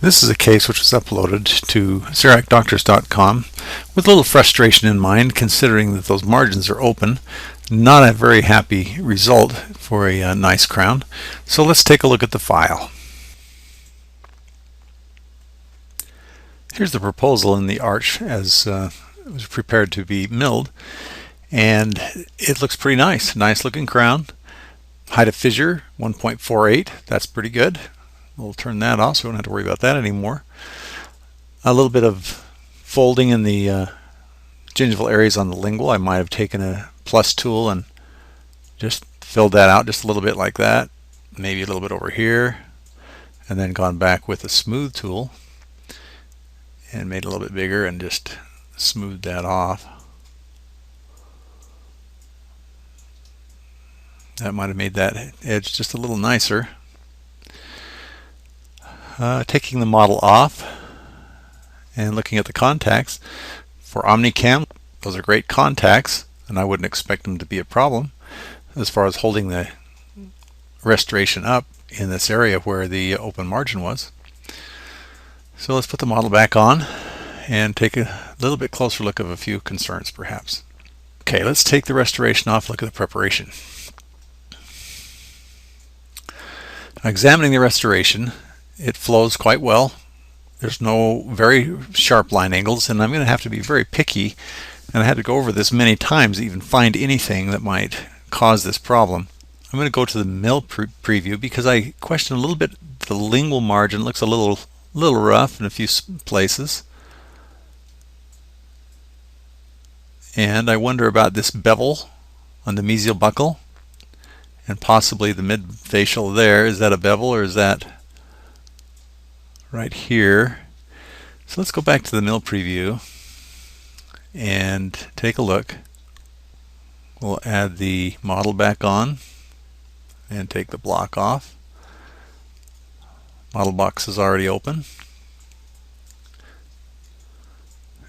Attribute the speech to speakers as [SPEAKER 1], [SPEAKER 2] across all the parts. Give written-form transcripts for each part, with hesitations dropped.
[SPEAKER 1] This is a case which was uploaded to xeracdoctors.com with a little frustration in mind, considering that those margins are open. Not a very happy result for a nice crown. So let's take a look at the file. Here's the proposal in the arch as it was prepared to be milled, and it looks pretty nice. Nice looking crown. Height of fissure 1.48. That's pretty good. We'll turn that off so we don't have to worry about that anymore. A little bit of folding in the gingival areas on the lingual. I might have taken a plus tool and just filled that out just a little bit like that. Maybe a little bit over here, and then gone back with a smooth tool and made it a little bit bigger and just smoothed that off. That might have made that edge just a little nicer. Taking the model off and looking at the contacts for Omnicam, those are great contacts, and I wouldn't expect them to be a problem as far as holding the restoration up in this area where the open margin was. So let's put the model back on and take a little bit closer look of a few concerns perhaps. Okay, let's take the restoration off, look at the preparation. Now, examining the restoration, it flows quite well. There's no very sharp line angles, and I'm going to have to be very picky, and I had to go over this many times to even find anything that might cause this problem. I'm going to go to the mill preview because I question a little bit the lingual margin. It looks a little rough in a few places, and I wonder about this bevel on the mesial buccal and possibly the mid facial there. Is that a bevel or is that right here? So let's go back to the mill preview and take a look. We'll add the model back on and take the block off. Model box is already open.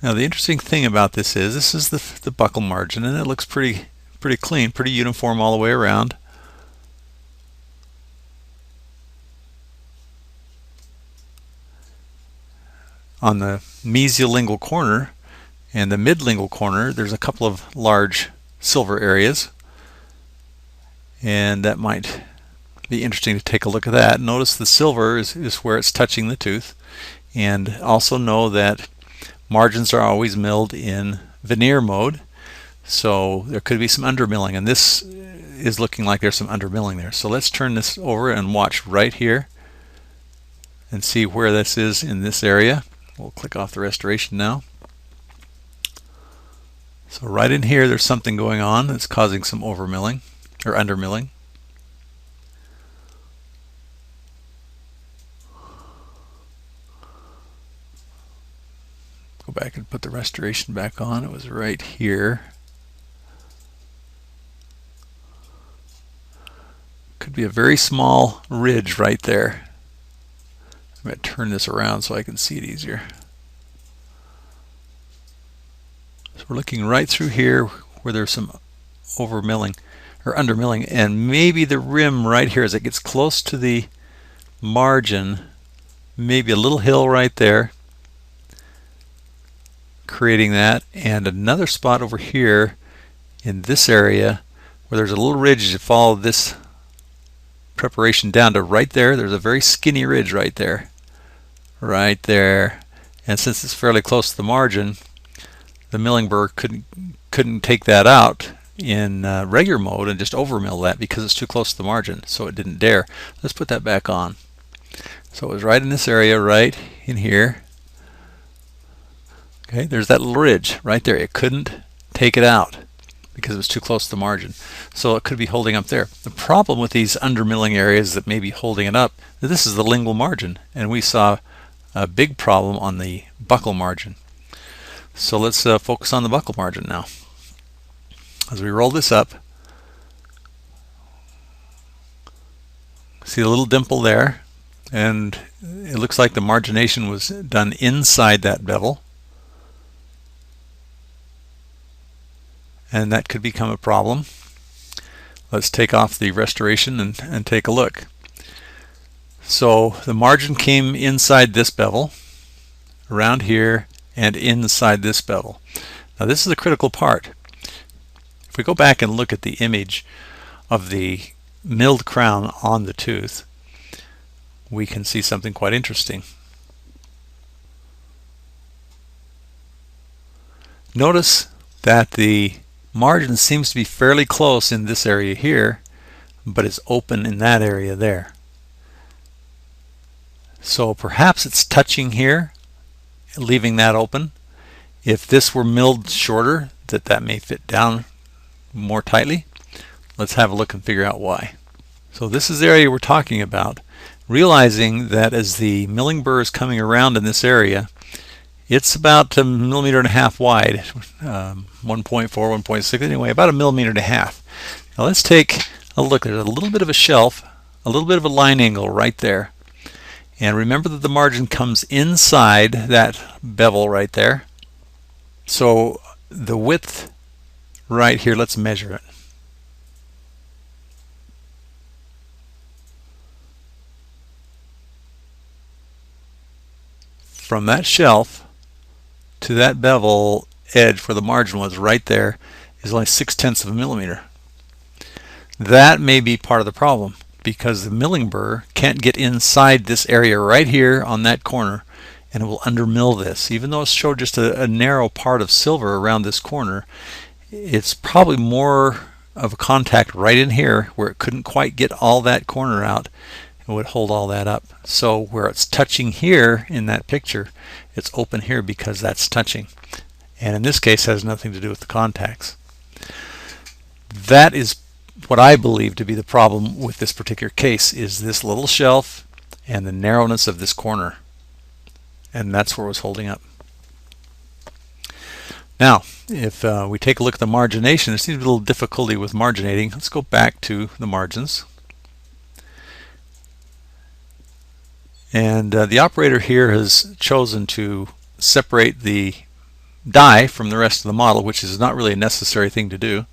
[SPEAKER 1] Now the interesting thing about this is the buccal margin, and it looks pretty clean, pretty uniform all the way around. On the mesial lingual corner and the midlingual corner, there's a couple of large silver areas, and that might be interesting to take a look at that. Notice the silver is where it's touching the tooth, and also know that margins are always milled in veneer mode, so there could be some undermilling, and this is looking like there's some undermilling there. So let's turn this over and watch right here and see where this is in this area. We'll click off the restoration now. So right in here there's something going on that's causing some overmilling or undermilling. Go back and put the restoration back on. It was right here. Could be a very small ridge right there. I'm going to turn this around so I can see it easier. So we're looking right through here where there's some overmilling or undermilling, and maybe the rim right here as it gets close to the margin, maybe a little hill right there, creating that, and another spot over here in this area where there's a little ridge as you follow this preparation down to right there. There's a very skinny ridge right there. Right there, and since it's fairly close to the margin, the milling burr couldn't take that out in regular mode and just overmill that because it's too close to the margin, so it didn't dare. Let's put that back on. So it was right in this area, right in here. Okay, there's that little ridge right there. It couldn't take it out because it was too close to the margin, so it could be holding up there. The problem with these undermilling areas that may be holding it up, this is the lingual margin, and we saw a big problem on the buccal margin. So let's focus on the buccal margin now. As we roll this up, see a little dimple there, and it looks like the margination was done inside that bevel, and that could become a problem. Let's take off the restoration and take a look. So the margin came inside this bevel, around here, and inside this bevel. Now this is a critical part. If we go back and look at the image of the milled crown on the tooth, we can see something quite interesting. Notice that the margin seems to be fairly close in this area here, but it's open in that area there. So perhaps it's touching here, leaving that open. If this were milled shorter, that may fit down more tightly. Let's have a look and figure out why. So this is the area we're talking about. Realizing that as the milling burr is coming around in this area, it's about 1.5 millimeters wide, 1.4, 1.6, anyway, about 1.5 millimeters. Now let's take a look. There's a little bit of a shelf, a little bit of a line angle right there. And remember that the margin comes inside that bevel right there. So the width right here, let's measure it. From that shelf to that bevel edge where the margin was right there is only 0.6 of a millimeter. That may be part of the problem because the milling burr can't get inside this area right here on that corner, and it will undermill this. Even though it showed just a narrow part of silver around this corner, it's probably more of a contact right in here where it couldn't quite get all that corner out. It would hold all that up. So where it's touching here in that picture, it's open here because that's touching. And in this case, has nothing to do with the contacts. That is what I believe to be the problem with this particular case, is this little shelf and the narrowness of this corner. And that's where it was holding up. Now, if we take a look at the margination, there seems to be a little difficulty with marginating. Let's go back to the margins. And the operator here has chosen to separate the die from the rest of the model, which is not really a necessary thing to do.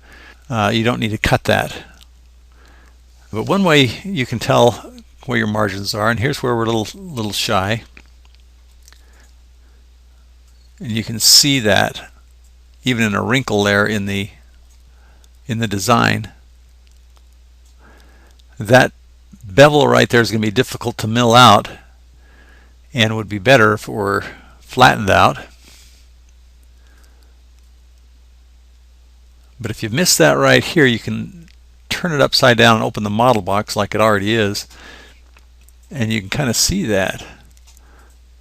[SPEAKER 1] You don't need to cut that. But one way you can tell where your margins are, and here's where we're a little shy. And you can see that even in a wrinkle there in the design. That bevel right there is going to be difficult to mill out, and would be better if it were flattened out. But if you miss that right here, you can turn it upside down and open the model box like it already is, and you can kind of see that.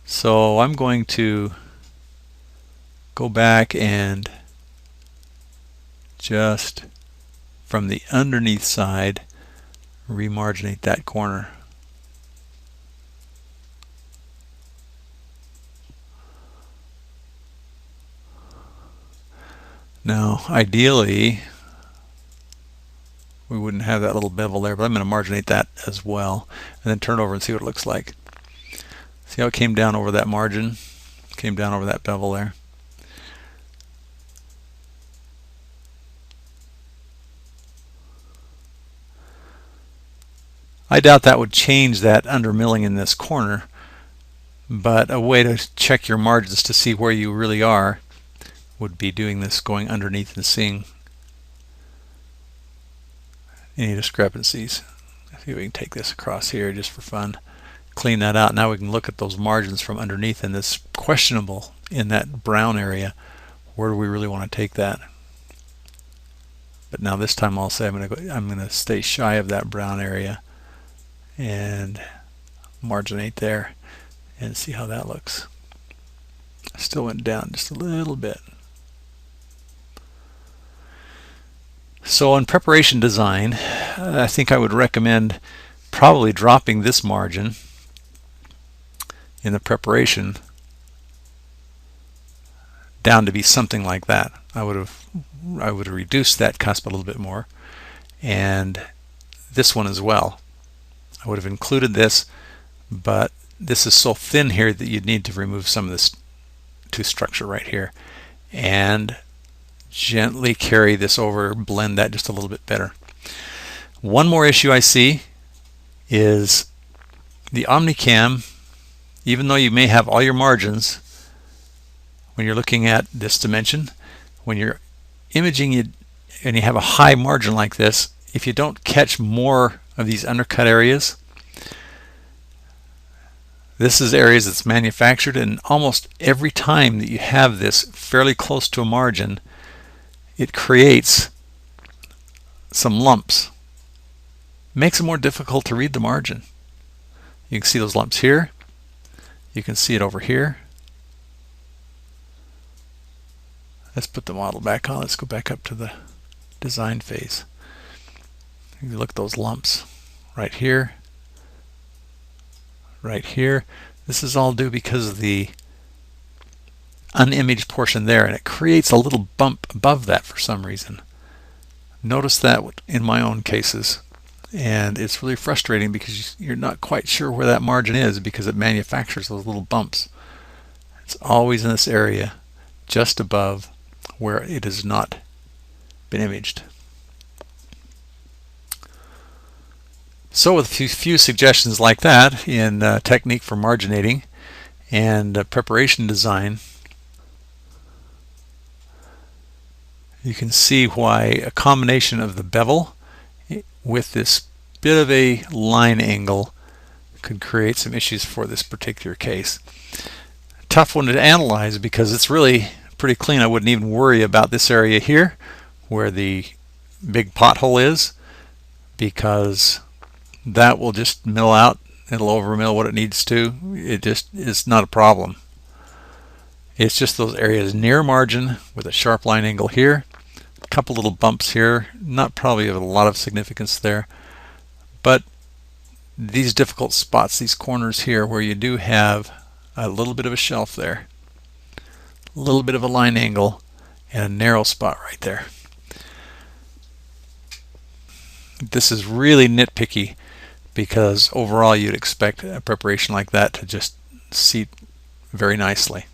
[SPEAKER 1] So I'm going to go back and just from the underneath side remarginate that corner. Now ideally we wouldn't have that little bevel there, but I'm going to marginate that as well and then turn it over and see what it looks like. See how it came down over that margin, came down over that bevel there. I doubt that would change that undermilling in this corner, but a way to check your margins to see where you really are would be doing this, going underneath and seeing any discrepancies. See if we can take this across here just for fun, clean that out. Now we can look at those margins from underneath, and this questionable in that brown area. Where do we really want to take that? But now this time I'll say I'm going to stay shy of that brown area and marginate there and see how that looks. I still went down just a little bit. So in preparation design, I think I would recommend probably dropping this margin in the preparation down to be something like that. I would have reduced that cusp a little bit more, and this one as well. I would have included this, but this is so thin here that you'd need to remove some of this tooth structure right here and gently carry this over, blend that just a little bit better. One more issue I see is The Omnicam, even though you may have all your margins, when you're looking at this dimension, when you're imaging it and you have a high margin like this, if you don't catch more of these undercut areas, this is areas that's manufactured, and almost every time that you have this fairly close to a margin, it creates some lumps. Makes it more difficult to read the margin. You can see those lumps here. You can see it over here. Let's put the model back on. Let's go back up to the design phase. You look at those lumps right here, right here. This is all due because of the unimaged portion there, and it creates a little bump above that for some reason. Notice that in my own cases, and it's really frustrating because you're not quite sure where that margin is because it manufactures those little bumps. It's always in this area just above where it has not been imaged. So with a few suggestions like that in technique for marginating and preparation design, you can see why a combination of the bevel with this bit of a line angle could create some issues for this particular case. Tough one to analyze because it's really pretty clean. I wouldn't even worry about this area here where the big pothole is, because that will just mill out. It'll overmill what it needs to. It just is not a problem. It's just those areas near margin with a sharp line angle here, a couple little bumps here, not probably of a lot of significance there, but these difficult spots, these corners here where you do have a little bit of a shelf there, a little bit of a line angle, and a narrow spot right there. This is really nitpicky because overall you'd expect a preparation like that to just seat very nicely.